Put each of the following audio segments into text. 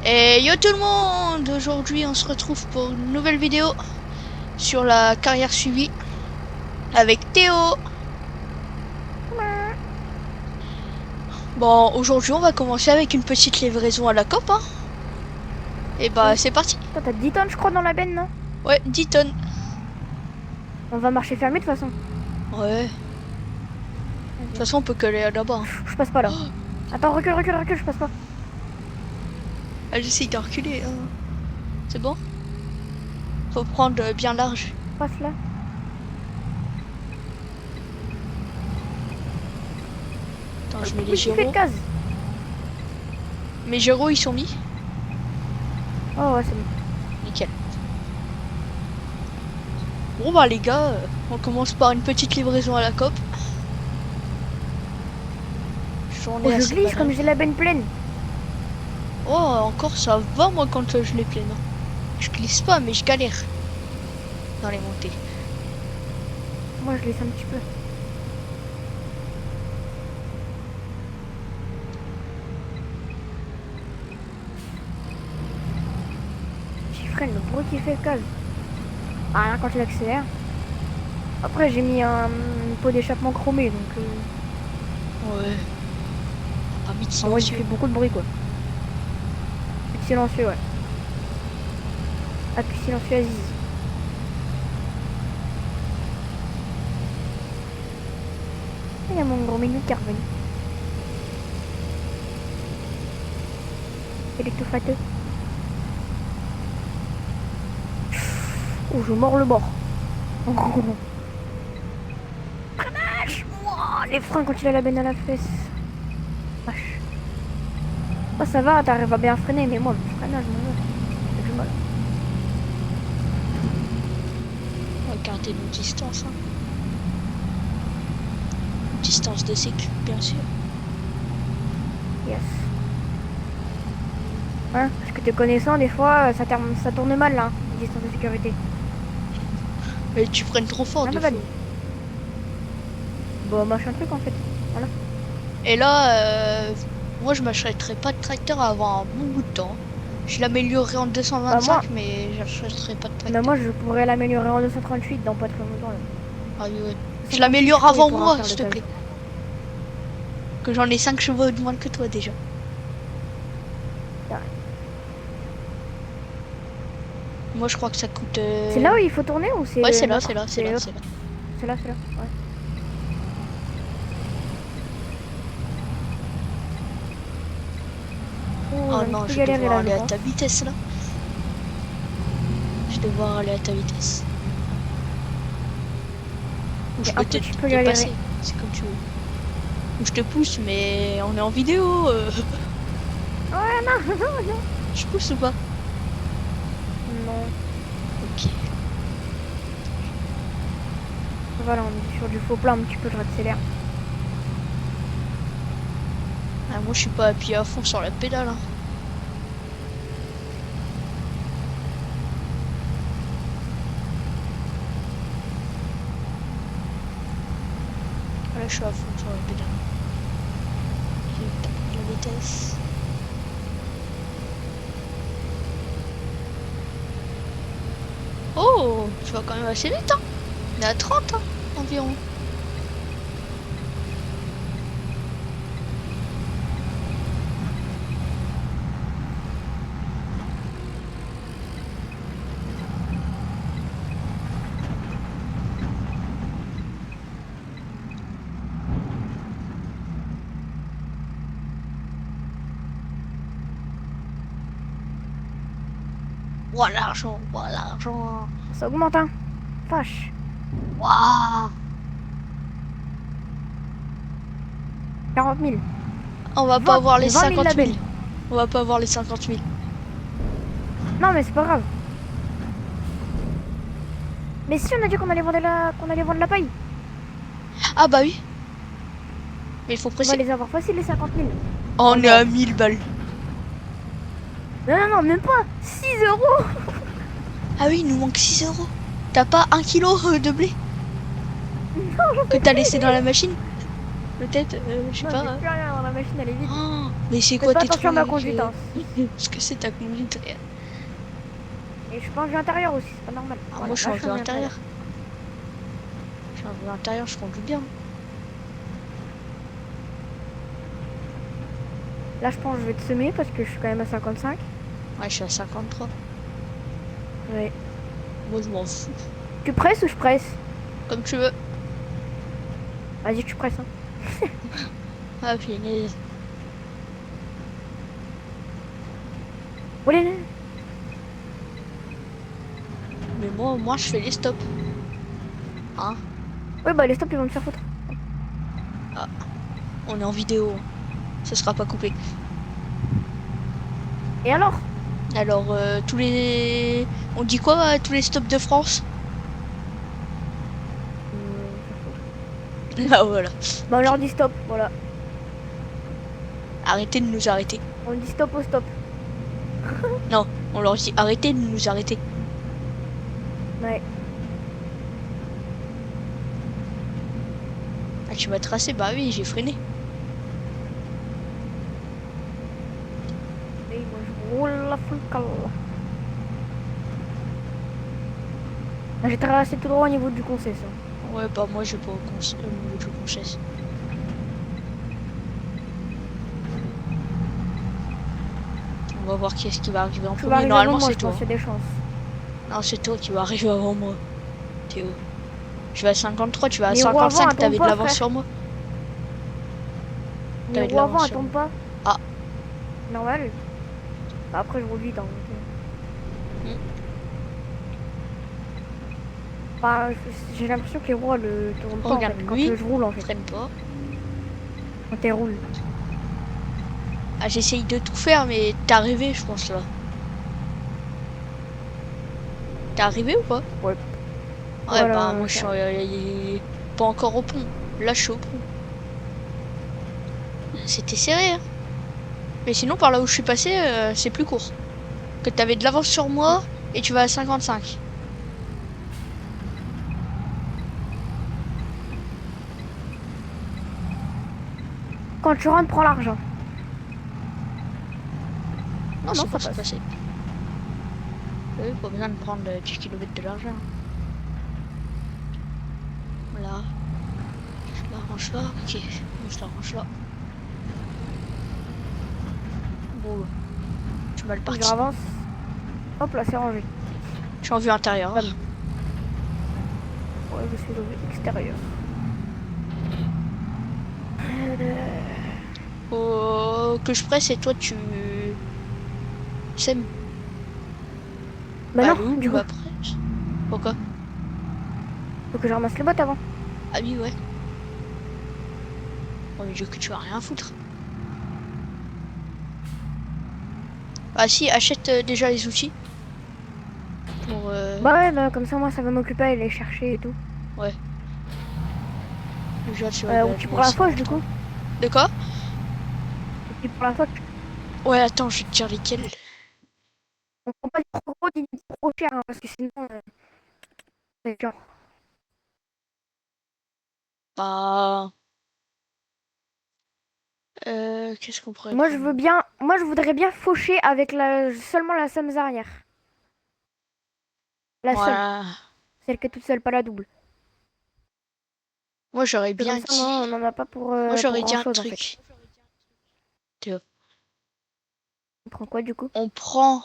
Et yo tout le monde, aujourd'hui on se retrouve pour une nouvelle vidéo sur la carrière suivie avec Théo. Bon, aujourd'hui on va commencer avec une petite livraison à la COP, hein. Et bah Oui. c'est parti. Toi, t'as 10 tonnes, je crois, dans la benne, non? Ouais, 10 tonnes. On va marcher fermé de toute façon. Ouais, de toute façon on peut coller là-bas, hein. Je passe pas là. Attends, recule, je passe pas. Ah, j'essaye de reculer, hein. C'est bon? Faut prendre bien large. Passe là. Attends, je mets les Petit fait de gyros. case. Mes gyros ils sont mis. Oh, ouais, c'est bon. Nickel. Bon bah les gars, on commence par une petite livraison à la COP. Oh, Journée je assez glisse comme banale. j'ai la benne pleine. Oh, encore ça va moi quand je l'ai pleine. Je glisse pas mais je galère dans les montées. Moi, je laisse un petit peu. J'y freine le bruit qui fait le case. Ah, rien quand il accélère. Après, j'ai mis une pot d'échappement chromé, donc... Ouais. Pas mis de En vrai, il silencieux. fait beaucoup de bruit, quoi. Plus de silencieux, ouais. Ah, plus silencieux Aziz. Il y a mon gros menu qui est revenu. Il est tout fateux. Oh, je mords le bord. Freinage. Ouah, les freins quand il a la benne à la fesse. Vache. Oh, ça va, t'arrives à bien freiner, mais moi, le freinage, j'ai du mal. On va garder nos distances, hein. Distance de cycle, bien sûr. Yes. Hein, parce que te connaissant, des fois, ça tourne mal, là, les distances de sécurité. Mais tu freines trop fort Ah, des bah, fois. vas-y. Bon, machin truc, en fait. Voilà. Et là, moi je m'achèterai pas de tracteur avant un bon bout de temps. Je l'améliorerai en Bah, 225 mais j'achèterai pas de tracteur. moi, je pourrais l'améliorer en 238 dans pas très longtemps, là. Ah oui, ouais. Je 238, l'améliore crois, il avant pourra moi, faire s'il le te taf. plaît. Que j'en ai 5 chevaux de moins que toi déjà. Ouais. Moi je crois que ça coûte... C'est là où il faut tourner ou c'est Ouais, c'est là, l'autre? c'est là, c'est là, l'autre. c'est là. C'est là, ouais. Oh, Oh j'ai un non, petit je peu vais galéré devoir là, aller je à pense. ta vitesse là. Je vais devoir aller à ta vitesse. Ou je J'ai peux un te petit peu dépasser, galéré. c'est comme tu veux. Ou je te pousse, mais on est en vidéo. Ouais, non, non. Je pousse ou pas? Non. Ok. Voilà, on est sur du faux plat un petit peu, je accélère. Ah, moi je suis pas appuyé à fond sur la pédale, hein. Là je suis à fond sur la pédale. Je tape la vitesse. Oh, tu vas quand même assez vite, hein. On est à 30 hein, environ. Ouah, l'argent, ouah, l'argent. Ça augmente, hein. Vache. Waouh. 40 000. On va pas avoir les 20 000 50 000. labels. On va pas avoir les 50 000. Non, mais c'est pas grave. Mais si on a dit qu'on allait vendre la paille, Ah bah oui. Mais il faut on va presser. les avoir facile les 50 000. Oh, on est non. à 1000 balles. Non, même pas. 6 euros. Ah oui, il nous manque 6 euros. T'as pas 1 kilo de blé Non, j'en que peux t'as plus. laissé dans la machine? Peut-être, je sais Non, j'ai pas. plus rien dans la machine, elle est vide. Oh, mais c'est Faites quoi pas tes attention à ma trucs conduite, hein. Parce que c'est ta conduite. Et je suis pas en vue intérieure aussi, c'est pas normal. Ah, moi, Voilà, je suis là en je suis vue en vue intérieure. intérieure. Je suis en vue intérieure, je conduis bien. Là je pense que je vais te semer parce que je suis quand même à 55. Ouais, je suis à 53. Ouais. Moi, je m'en fous. Tu presses ou je presse? Comme tu veux. Vas-y, tu presses. Hein. Ah, punaise. Allez, allez. Mais moi, je fais les stops. Hein? Ouais, bah les stops ils vont te faire foutre. Ah, on est en vidéo. Ça sera pas coupé. Et alors? Alors, tous les... On dit quoi, tous les stops de France? Ah, voilà. Bah on leur dit stop, voilà. Arrêtez de nous arrêter. On dit stop au stop. Non, on leur dit arrêtez de nous arrêter. Ouais. Ah, tu m'as tracé? Bah oui, j'ai freiné. Et moi je roule la full cale. J'ai traversé tout droit au niveau du conseil, ça. Ouais, bah moi, je vais pas au niveau du Conchesse. On va voir qui est-ce qui va arriver en Tu vas premier. arriver avant Normalement, moi, c'est je toi. pense, il y a des chances. Non, c'est toi qui va arriver avant moi. Théo. Je vais à 53, tu vas à Les roues avant, 55, attends t'avais de pas, l'avance frère. sur moi. Les T'avais de roues avant, l'avance sur attends moi. pas. Ah. Normal. Bah, après, je roule vite. Hein, Bah, j'ai l'impression que les roues elles tournent pas en Regarde fait, quand lui, je roule en fait. freine pas. Quand elle roule. Ah, j'essaye de tout faire, mais t'es arrivé, je pense, là. T'es arrivé ou pas? Ouais. Ouais, Voilà, bah moi, je suis pas encore au pont. Là, je suis au pont. C'était serré, hein. Mais sinon, par là où je suis passé, c'est plus court. Que t'avais de l'avance sur moi et tu vas à 55. Quand tu rentres, prends l'argent. Non, Non, c'est ça bon, c'est passe. passé. Oui, pas besoin de prendre 10 km de l'argent. Voilà. Je l'arrange là. Ok, bon, je l'arrange là. Bon, je suis mal Je parti. avance. Hop là, c'est rangé. Je suis en vue intérieure. Bam. Ouais, je suis au extérieur. Faut que je presse et toi tu sèmes. Bah Bah, non, elle est où du coup. ma presse? Pourquoi? Faut que je ramasse les bottes avant. Ah oui, ouais. Oh, mais Dieu, que tu vas rien foutre. Ah si, achète déjà les outils. Pour Bah ouais, bah comme ça, moi, ça va m'occuper à aller chercher et tout. ouais. Déjà tu vas Outil pour gagner la fauche, du 130. coup. De quoi? Outil pour la fauche. Ouais, attends, je vais te dire lesquels. On prend pas des trop gros, des trop chers, hein, parce que sinon, c'est genre. Bah, qu'est-ce qu'on pourrait Moi, je prendre? veux bien. Moi, je voudrais bien faucher avec seulement la Sams arrière. La seule. Voilà. Celle qui est toute seule, pas la double. Moi j'aurais C'est comme bien ça, moi, on dit. n'en a pas Moi pour j'aurais dit grand un chose en fait. truc. Théo. On prend quoi du coup? On prend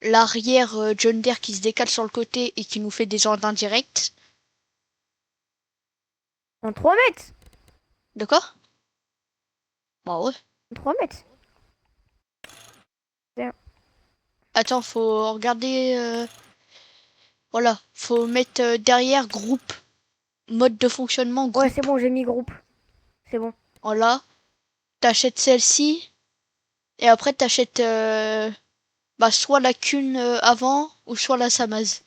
l'arrière John Deere qui se décale sur le côté et qui nous fait des ordres indirects. En 3 mètres! De quoi? Bah ouais. En 3 mètres! Attends, faut regarder. Voilà, faut mettre derrière groupe, mode de fonctionnement Ouais, c'est groupe. bon, j'ai mis groupe. C'est bon. Voilà, t'achètes celle-ci et après t'achètes bah soit la Cune avant ou soit la Samaz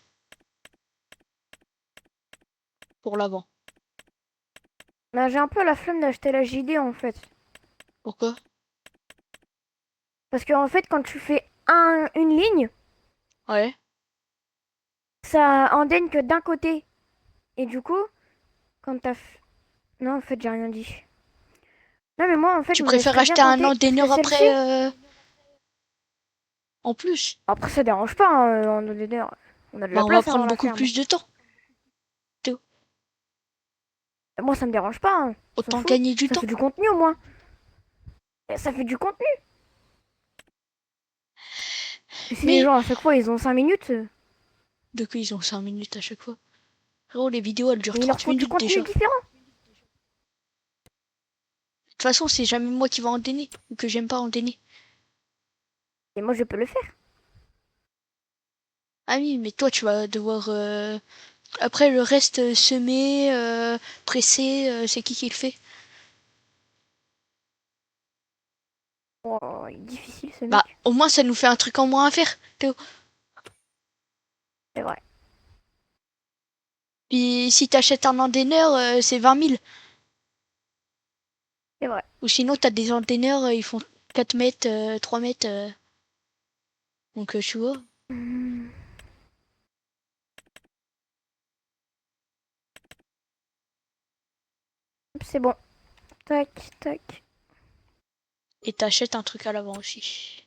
pour l'avant. Bah, j'ai un peu la flemme d'acheter la JD en fait. Pourquoi? Parce que en fait, quand tu fais une ligne, Ouais. ça endaigne que d'un côté. Et du coup, quand t'as. Non, en fait, j'ai rien dit. Non, mais moi, en fait, Tu je me laisse préfères très bien acheter un tenter. Parce endainer que celle-ci, après en plus? après, ça dérange pas, hein, on a de Bah, la on va place hein, dans prendre la beaucoup ferme. plus de temps. Théo. Moi, ça me dérange pas, hein. On s'en Autant fout. gagner du Ça temps. fait du contenu au moins. Et ça fait du contenu. Et si les Mais gens, à chaque fois, ils ont 5 minutes, de quoi ils ont 5 minutes à chaque fois? Frérot, les vidéos elles durent mais il leur 30 faut du minutes contenu déjà. De différent. toute façon, c'est jamais moi qui va endainer ou que j'aime pas endainer. Et moi, je peux le faire. Ah oui, mais toi tu vas devoir après le reste semer, presser, c'est qui le fait? Oh, il est difficile, ce Bah, mec. au moins ça nous fait un truc en moins à faire, Théo. C'est vrai. Puis si t'achètes un endaineur, c'est 20 000. C'est vrai. Ou sinon t'as des endaineurs, ils font 4 mètres, 3 mètres. Donc tu vois. Hmm, c'est bon. Tac, tac. Et t'achètes un truc à l'avant aussi.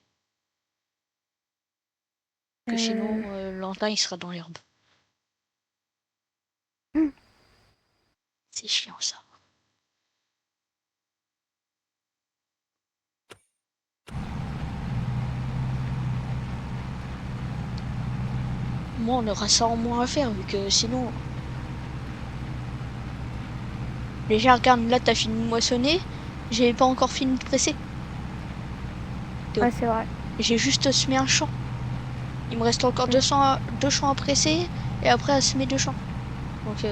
Que Euh... sinon l'antin il sera dans l'herbe. hmm, C'est chiant ça. Moi on aura ça en moins à faire vu que sinon. Déjà regarde, là t'as fini de moissonner. J'ai pas encore fini de presser. Ouais, c'est vrai. J'ai juste semé un champ. Il me reste encore Hmm. deux champs à presser et après à semer deux champs. Donc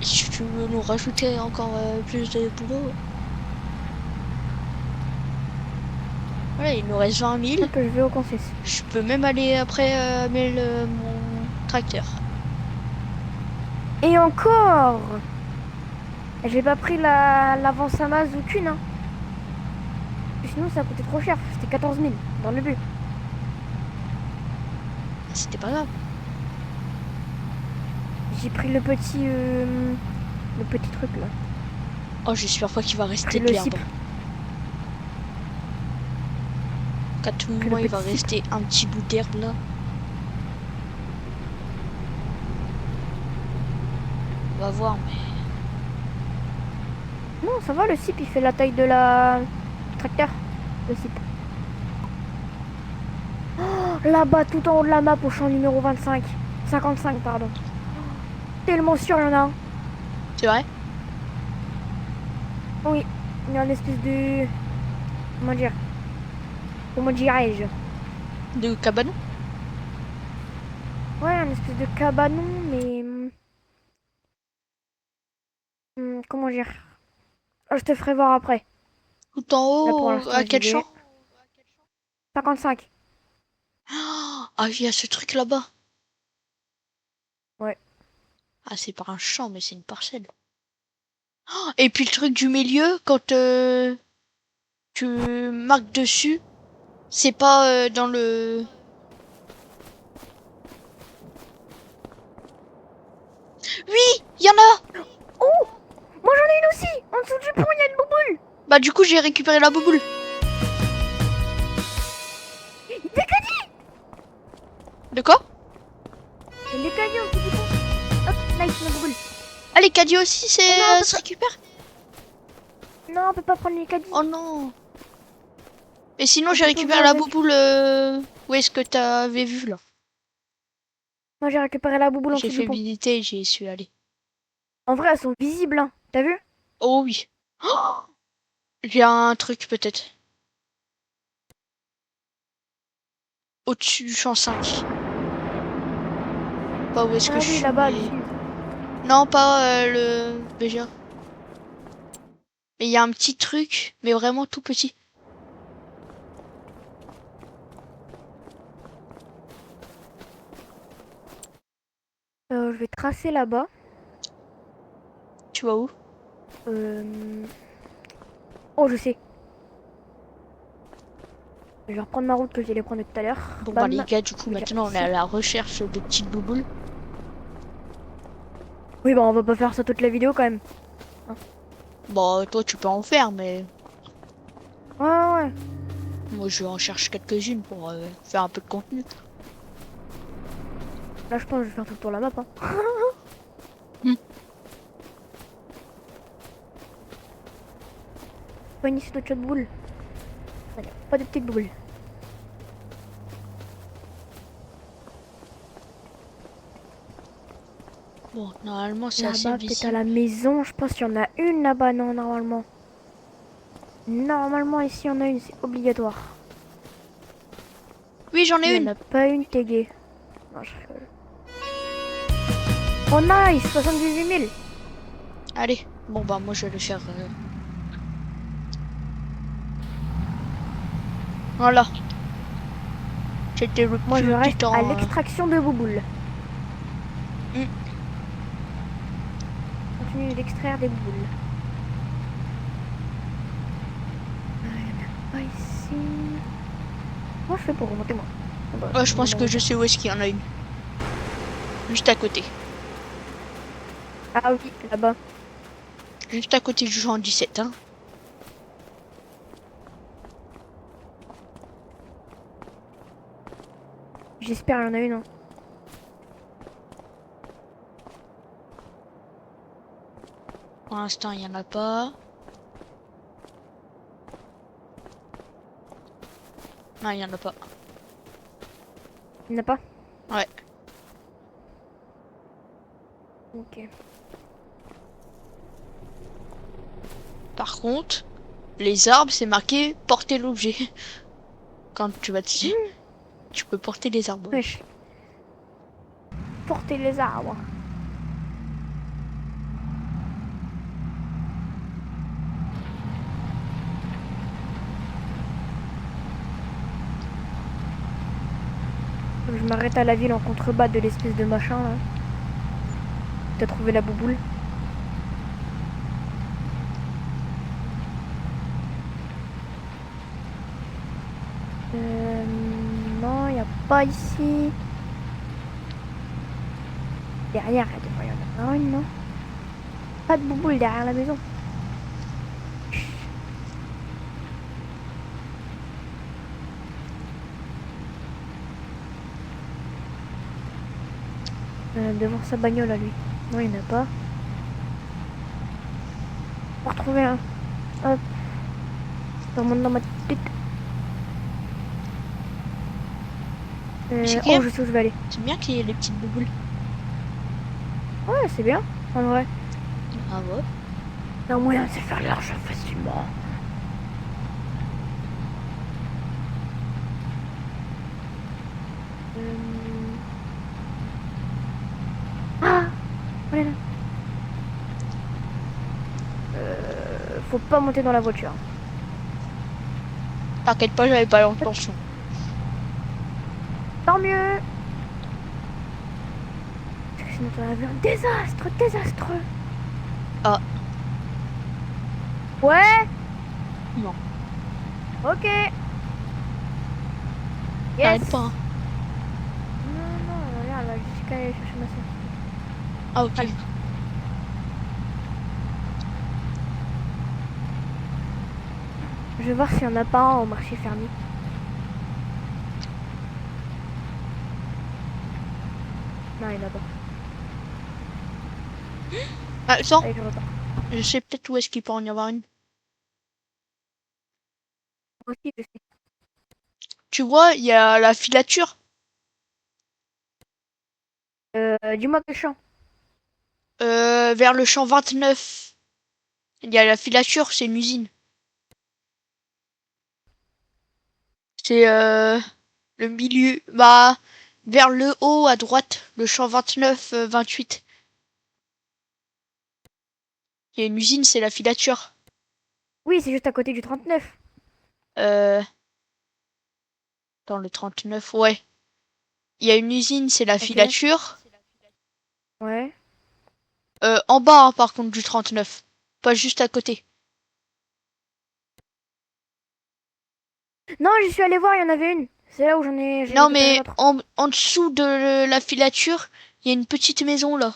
si tu veux nous rajouter encore plus de boulot. Voilà, il nous reste 20 000. Hop, je vais au concession. Je peux même aller après mon tracteur. Et encore! J'ai pas pris l'avance à Maz aucune, hein. Sinon, ça a coûté trop cher. C'était 14 000 dans le but. C'était pas grave. J'ai pris le petit truc là. Oh, j'espère pas qu'il va J'ai rester pris de le l'herbe. cypre. Qu'à tout J'ai pris moment, le il va petit cypre. rester un petit bout d'herbe là. On va voir, mais. Non, ça va, le cypre il fait la taille de la du tracteur. Le cypre. Oh, là-bas, tout en haut de la map, au champ numéro 25. 55, pardon. Tellement sûr, il y en a un. C'est vrai? Oui, il y a une espèce de. Comment dire? Comment dirais-je? De cabanon? Ouais, une espèce de cabanon, mais. Comment dire? Ah, je te ferai voir après. Tout en Là, pour haut, l'instant, à j'y quel champ? vais. 55. Ah, il y a ce truc là-bas. Ouais. Ah, c'est pas un champ, mais c'est une parcelle. Et puis le truc du milieu, quand tu marques dessus, c'est pas dans le. Oui, il y en a. Oh! Moi, j'en ai une aussi! En dessous du pont, il y a une bouboule! Bah du coup, j'ai récupéré la bouboule. Il décale! De quoi? Il y a des cailloux en dessous du pont. Hop, nice, ma bouboule. Ah, les caddies aussi, c'est Oh non, on peut se pas... récupère? Non, on peut pas prendre les caddies. Oh non. Et sinon, On j'ai peut pas récupéré jouer la avec. bouboule. Où est-ce que t'avais vu là? Moi, j'ai récupéré la bouboule en J'ai dessous du fait pont. visiter et j'y suis allée. En vrai, elles sont visibles, hein. T'as vu? Oh oui. J'ai un truc peut-être. Au-dessus du champ 5. Pas où est-ce que Ah je oui, suis, là-bas, mais. dessus. Non, pas le BGA. Mais il y a un petit truc, mais vraiment tout petit. Je vais tracer là-bas. Tu vois où? Euh... Oh, je sais. Je vais reprendre ma route que j'allais prendre tout à l'heure. Bon bah les Bam. gars, du coup Je vais dire maintenant on est ici. à la recherche de petites bouboules. Oui, bah on va pas faire ça toute la vidéo quand même. Bon, toi, tu peux en faire, mais Ouais, ouais. moi, je en cherche quelques-unes pour faire un peu de contenu. Là, je pense que je vais faire tout le tour de la map. Hein. Hmm. Pas une ici de chat boule. Pas de petites boules. Bon, normalement, c'est assez Là-bas, peut-être à visible. la maison. Je pense qu'il y en a une là-bas, non, normalement. Normalement, ici, il y en a une, c'est obligatoire. Oui, j'en Il ai n'y en une. a pas une taguée. Non, je rigole. Oh nice, 78 000. Allez. Bon, bah, moi, je vais le faire. Voilà. C'était le Moi, je plus petit reste à temps. l'extraction de bouboule. Hmm. Continue d'extraire des boules. Il n'y en a pas ici. Comment je fais pour remonter, moi? Ah bah, Ouais, je je remonte pense dans que le je tas. sais où est-ce qu'il y en a une. Juste à côté. Ah oui, là-bas. Juste à côté du champ 17, hein. J'espère qu'il y en a une. Hein. Pour l'instant, il n'y en a pas. Non, il n'y en a pas. Il n'y en a pas? Ouais. Ok. Par contre, les arbres, c'est marqué porter l'objet. Quand tu vas dessus, tu peux porter les arbres. Wesh. Porter les arbres. Je m'arrête à la ville en contrebas de l'espèce de machin là. T'as trouvé la bouboule? Non, il a pas ici. Derrière, il devrait y en avoir une, non? Pas de bouboule derrière la maison. Devant sa bagnole à lui. Non, il n'y en a pas. On va retrouver un. Hop. Ça remonte dans ma tête. C'est Oh, bien. je sais où je vais aller. C'est bien qu'il y ait les petites bouboules. Ouais, c'est bien, en vrai. Ah ouais. Il y a un moyen de se faire de l'argent facilement. Ah, voilà. Faut pas monter dans la voiture. T'inquiète pas, j'avais pas l'intention. Tant mieux. Parce que sinon, t'en as vu un désastre, désastreux. Ah, Ouais, non. ok. Yes. T'arrêtes pas, hein. Non, non, regarde, elle va jusqu'à aller chercher ma soeur. Ah, ok. Allez. Je vais voir s'il y en a pas un au marché fermé. Non, il y en a pas. Ah, attends, Allez, je repars. je sais peut-être où est-ce qu'il peut en y avoir une. Moi aussi, je sais. Tu vois, il y a la filature. Dis-moi quel champ. Vers le champ 29. Il y a la filature, c'est une usine. C'est le milieu. Bah, vers le haut à droite, le champ 29, 28. Il y a une usine, c'est la filature. Oui, c'est juste à côté du 39. Euh, dans le 39, ouais. Il y a une usine, c'est la Ok. filature. Ouais. En bas, hein, par contre, du 39. Pas juste à côté. Non, j'y suis allée voir, il y en avait une. C'est là où j'ai Non, récupéré mais l'autre. en dessous de la filature, il y a une petite maison, là.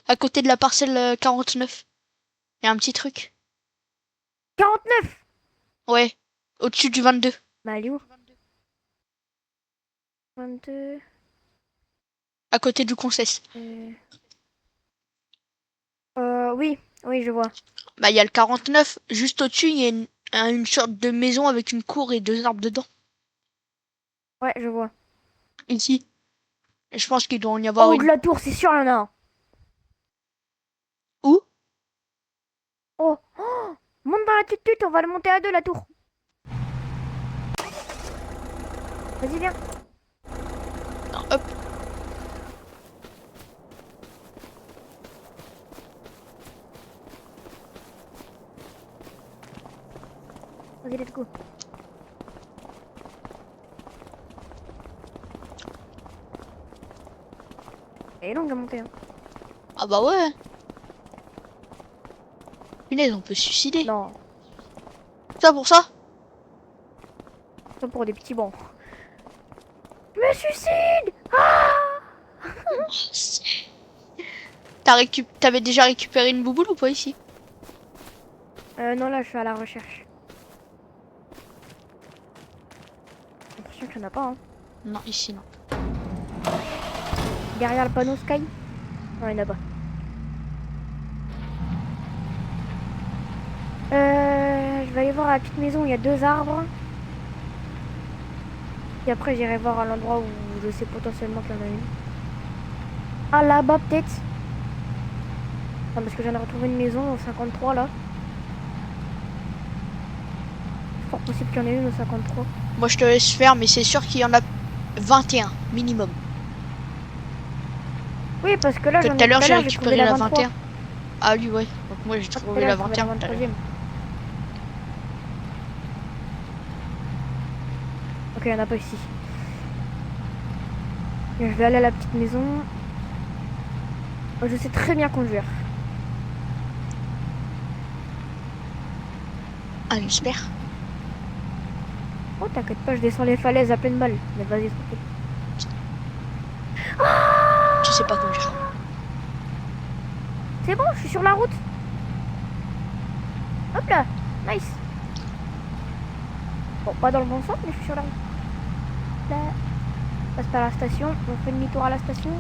À côté de la parcelle 49. Il y a un petit truc. 49. Ouais. Au-dessus du 22. Bah, elle est où? 22. À côté du Concesse. Oui, oui, je vois. Bah, il y a le 49. Juste au-dessus, il y a une sorte de maison avec une cour et 2 arbres dedans. Ouais, je vois. Ici. Et je pense qu'il doit en y avoir Oh, de une. la tour, c'est sûr, il y en a un. Où? Oh, oh, monte dans la tute, on va le monter à deux, la tour. Vas-y, viens. Non, hop. Vas-y, let's go. Elle est longue à monter, hein. Ah bah ouais. Punaise, on peut se suicider. Non, Ça pour ça? pas pour des petits bancs. Je me suicide. Ah. T'avais déjà récupéré une bouboule ou pas ici? Non, là, je suis à la recherche. J'ai l'impression qu'il n'y en a pas, hein. Non, ici non. Derrière le panneau Sky. Non, il n'y en a pas. Je vais aller voir à la petite maison, il y a 2 arbres. Et après, j'irai voir à l'endroit où je sais potentiellement qu'il y en a une. Ah, là-bas, peut-être. Non, parce que j'en ai retrouvé une maison au 53, là. C'est fort possible qu'il y en ait une au 53. Moi je te laisse faire, mais c'est sûr qu'il y en a 21 minimum. Oui, parce que là, Que j'en tout ai à l'heure tout à j'ai l'heure, j'ai trouvé récupéré la la 23. 21. Ah lui ouais. Donc moi j'ai Tout à trouvé l'heure, la j'ai trouvé 21 la tout à l'heure. 23e. Ok, il n'y en a pas ici. Je vais aller à la petite maison. Je sais très bien conduire. Ah j'espère. Oh, t'inquiète pas, je descends les falaises à pleine balle. Mais vas-y, tranquille. Tu sais pas conduire. C'est bon, je suis sur la route. Hop là, nice. Bon, pas dans le bon sens, mais je suis sur la route. Là, on passe par la station. On fait demi-tour à la station.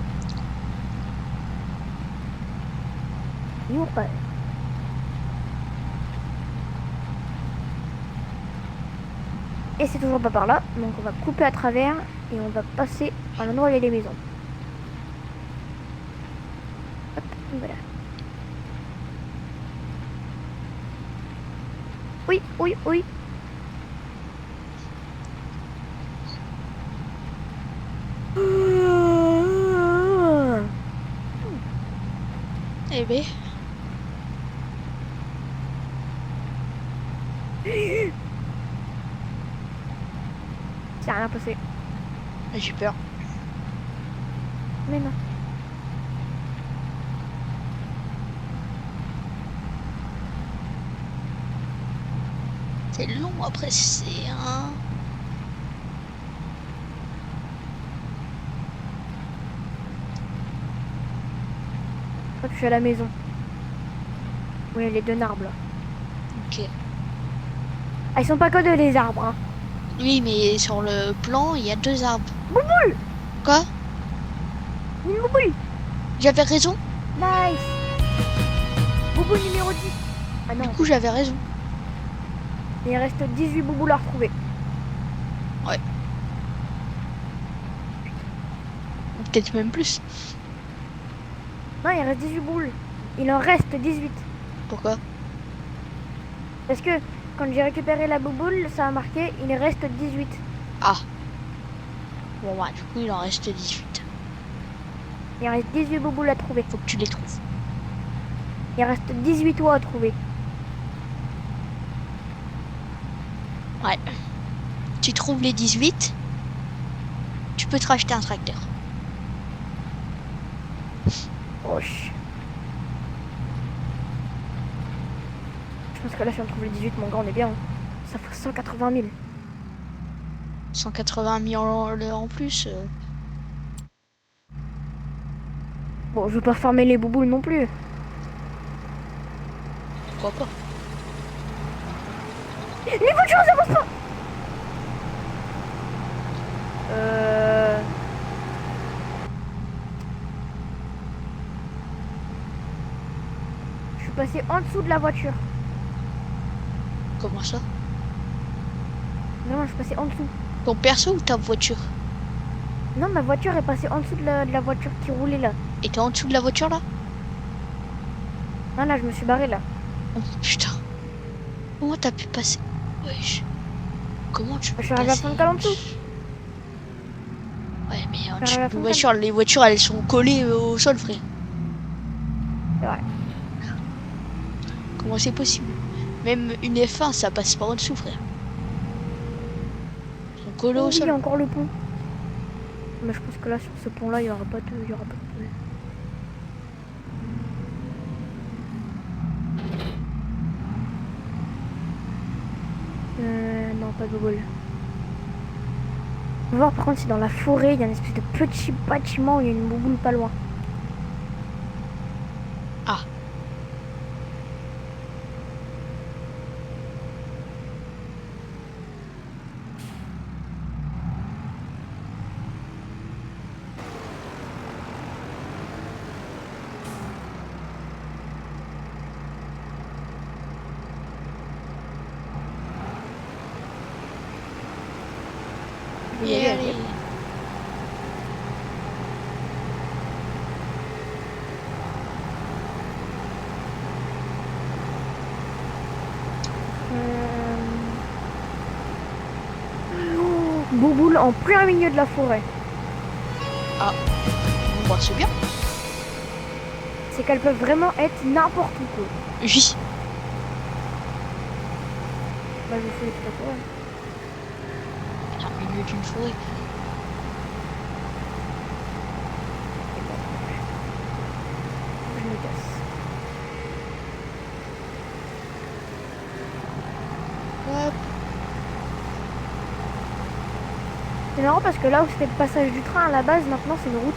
Et on repart. Et c'est toujours pas par là. Donc on va couper à travers. Et on va passer à l'endroit où il y a les maisons. Hop, voilà. Oui, oui, oui. Eh ben. C'est rien passé. J'ai peur. Mais non. C'est long après c'est un. Je crois que je suis à la maison. Oui, les 2 arbres là. Ok. Ah, ils sont pas que 2 les arbres, hein. Oui mais sur le plan il y a 2 arbres. Bouboule! Quoi? Une bouboule! J'avais raison? Nice! Bouboule numéro 10. Ah non, Du coup j'avais raison. il reste 18 bouboules à retrouver. Ouais. Peut-être même plus. Non, il reste 18 boules. Il en reste 18. Pourquoi? Parce que quand j'ai récupéré la bouboule, ça a marqué il reste 18. Ah. Bon bah du coup il en reste 18. Il reste 18 bouboules à trouver. Faut que tu les trouves. Il reste 18 toits à trouver. Ouais. Tu trouves les 18, tu peux te racheter un tracteur. Roche. Je pense que là, si on trouve les 18, mon gars, on est bien, hein. Ça fait 180 000. 180 000 en plus. Bon, je veux pas farmer les bouboules non plus. Pourquoi pas? Les voitures, ça passe pas. Je suis passé en dessous de la voiture. Comment ça? Non, je suis passé en dessous. Ton perso ou ta voiture? Non, ma voiture est passée en dessous de la voiture qui roulait là. Et t'es en dessous de la voiture là? Ah là, je me suis barré là. Oh putain. Comment t'as pu passer? Wesh. Comment tu peux Je suis arrivé à passer? 5 en dessous. Ouais, mais en Je dessous suis arrivé à d'une 5 voiture, les voitures elles sont collées au sol, frère. C'est vrai. Comment c'est possible? Même une F1 ça passe pas en dessous, frère. Ils sont collés Oh au oui, il y sol. a encore le pont. Mais je pense que là, sur ce pont-là, il y aura pas de problème. Non, pas de bobole. On va voir par contre si dans la forêt, il y a une espèce de petit bâtiment où il y a une bouboule pas loin. Ah. Je vais y Et aller, allez. allez. Oh, bouboule en plein milieu de la forêt. Bon, c'est bien. C'est qu'elles peuvent vraiment être n'importe où. Quoi. Oui. Bah, je fais toute la forêt. Au milieu d'une forêt. Je me casse. Hop. C'est marrant parce que là où c'était le passage du train à la base, maintenant c'est une route.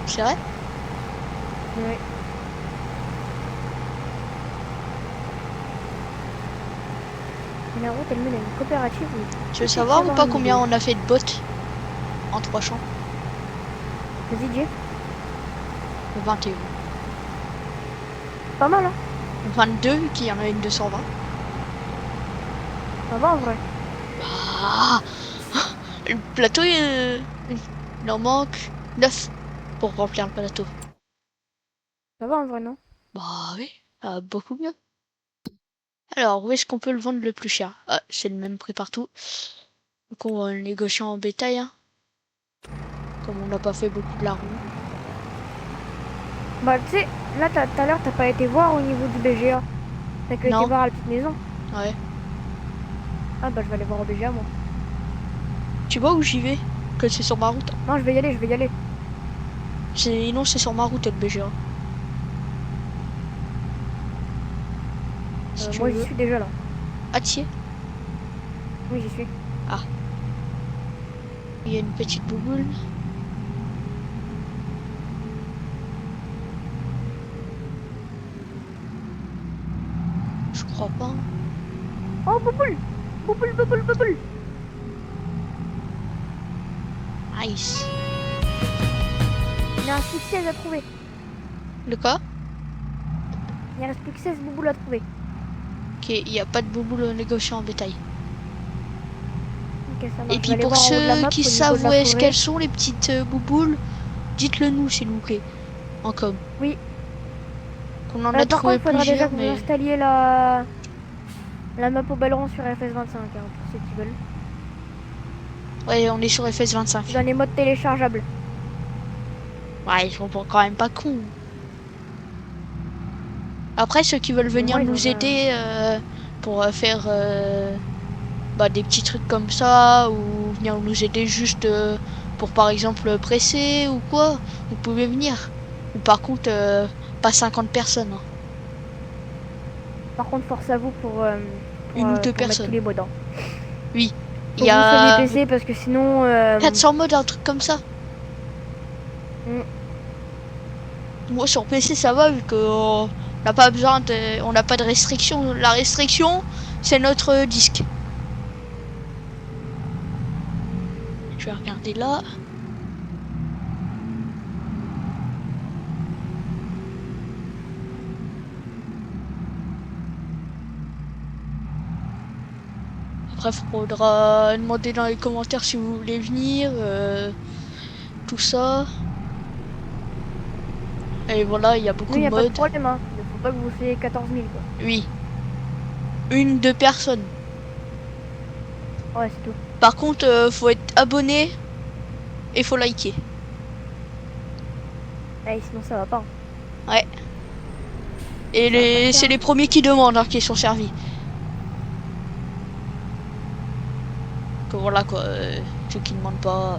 C'est vrai? Ouais. Et la route elle mène à une coopérative. Tu veux savoir ou pas combien on a fait de bots en 3 champs? Vas-y, Dieu. 21. Pas mal, hein. 22 vu qu'il y en a une 220. Ça va en vrai. Ah. Le plateau, il en manque 9 pour remplir le plateau. Ça va en vrai, non? Bah oui, beaucoup mieux. Alors, où est-ce qu'on peut le vendre le plus cher? Ah, c'est le même prix partout. Donc on va le négocier en bétail, hein. Comme on n'a pas fait beaucoup de la roue. Bah, tu sais, là, tout à l'heure, t'as pas été voir au niveau du BGA. T'as que été Non. voir à la petite maison. Ouais. Ah, bah, je vais aller voir au BGA, moi. Tu vois où j'y vais? Que c'est sur ma route. Non, je vais y aller, je vais y aller. Non, c'est sur ma route le BGA. Si tu Moi, j'y veux. suis déjà là. Ah, t'y es? Oui, j'y suis. Il y a une petite bouboule. Je crois pas. Oh, bouboule! Bouboule, bouboule, bouboule! Nice. Il en reste plus que 16 à trouver. Le quoi? Il en reste plus que 16 bouboules à trouver. Ok, il n'y a pas de bouboule négociée en bétail. Ok, ça marche. Et Je vais puis aller pour voir en haut de la ceux map, qui au niveau savent de la où est-ce forêt. qu'elles sont les petites bouboules, dites-le nous s'il vous plaît. En com. Oui. Qu'on en a Par trouvé contre, il faudra déjà plusieurs, que vous mais... installiez la map au ballon sur FS25, hein, pour ceux qui veulent. Ouais, on est sur FS25. Dans les modes téléchargeables. Ouais, ils sont quand même pas cons. Après, ceux qui veulent venir Moi, ils nous ont aider pour faire des petits trucs comme ça, ou venir nous aider juste pour par exemple presser ou quoi, vous pouvez venir. Ou par contre, pas 50 personnes. Hein. Par contre, force à vous pour Une ou deux mettre tous personnes. les modes. Hein. Oui. Faut Il y que vous soyez a PC parce que sinon... 400 modes, un truc comme ça. Moi sur PC ça va vu que on n'a pas besoin de, on n'a pas de restriction. La restriction c'est notre disque. Je vais regarder là. Après faudra demander dans les commentaires si vous voulez venir, tout ça. Et voilà, il y a beaucoup Nous, y de a pas de modes. problème, hein. Il faut pas que vous fassiez 14 000, quoi. Oui, une, deux personnes. Ouais, c'est tout. Par contre, faut être abonné et faut liker. Eh, sinon, ça va pas, hein. Ouais. Et Ça va pas le c'est faire. les premiers qui demandent hein, qui sont servis. Que voilà quoi, ceux qui demandent pas.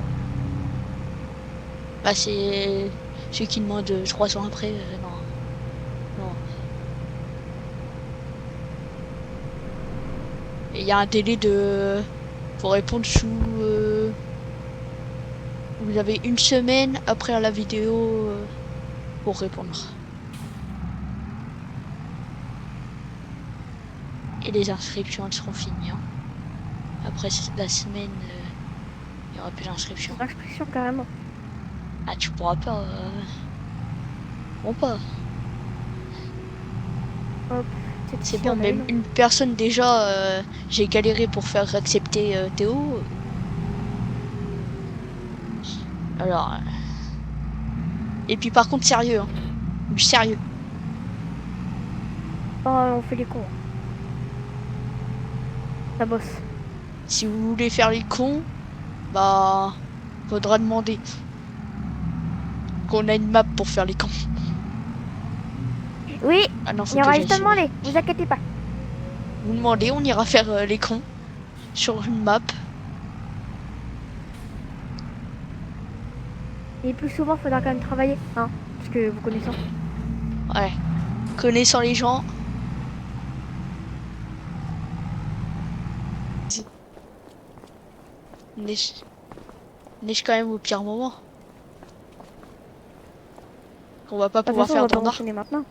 Bah c'est ceux qui demandent 3 ans après, non. Non. Et il y a un délai de. Faut répondre sous. Vous avez une semaine après la vidéo pour répondre. Et les inscriptions elles seront finies. Hein. Après la semaine, il y aura plus d'inscriptions. Inscription, carrément. Ah tu pourras pas. Bon pas. Hop, C'est ici, bien, on a même une personne déjà, j'ai galéré pour faire accepter Théo. Alors. Et puis par contre sérieux, hein. Du sérieux. Oh, on fait les cons. Ça bosse. Si vous voulez faire les cons, bah faudra demander qu'on a une map pour faire les cons. Oui, Ah non, faut il y que aura j'aille juste à filmer. demander. Vous inquiétez pas. Vous demandez, on ira faire les cons sur une map. Et plus souvent, faudra quand même travailler, hein. Parce que vous connaissez. Ouais. Connaissant les gens. Neige quand même au pire moment. On va pas De toute pouvoir façon, on faire va pas d'en enchaîner maintenant.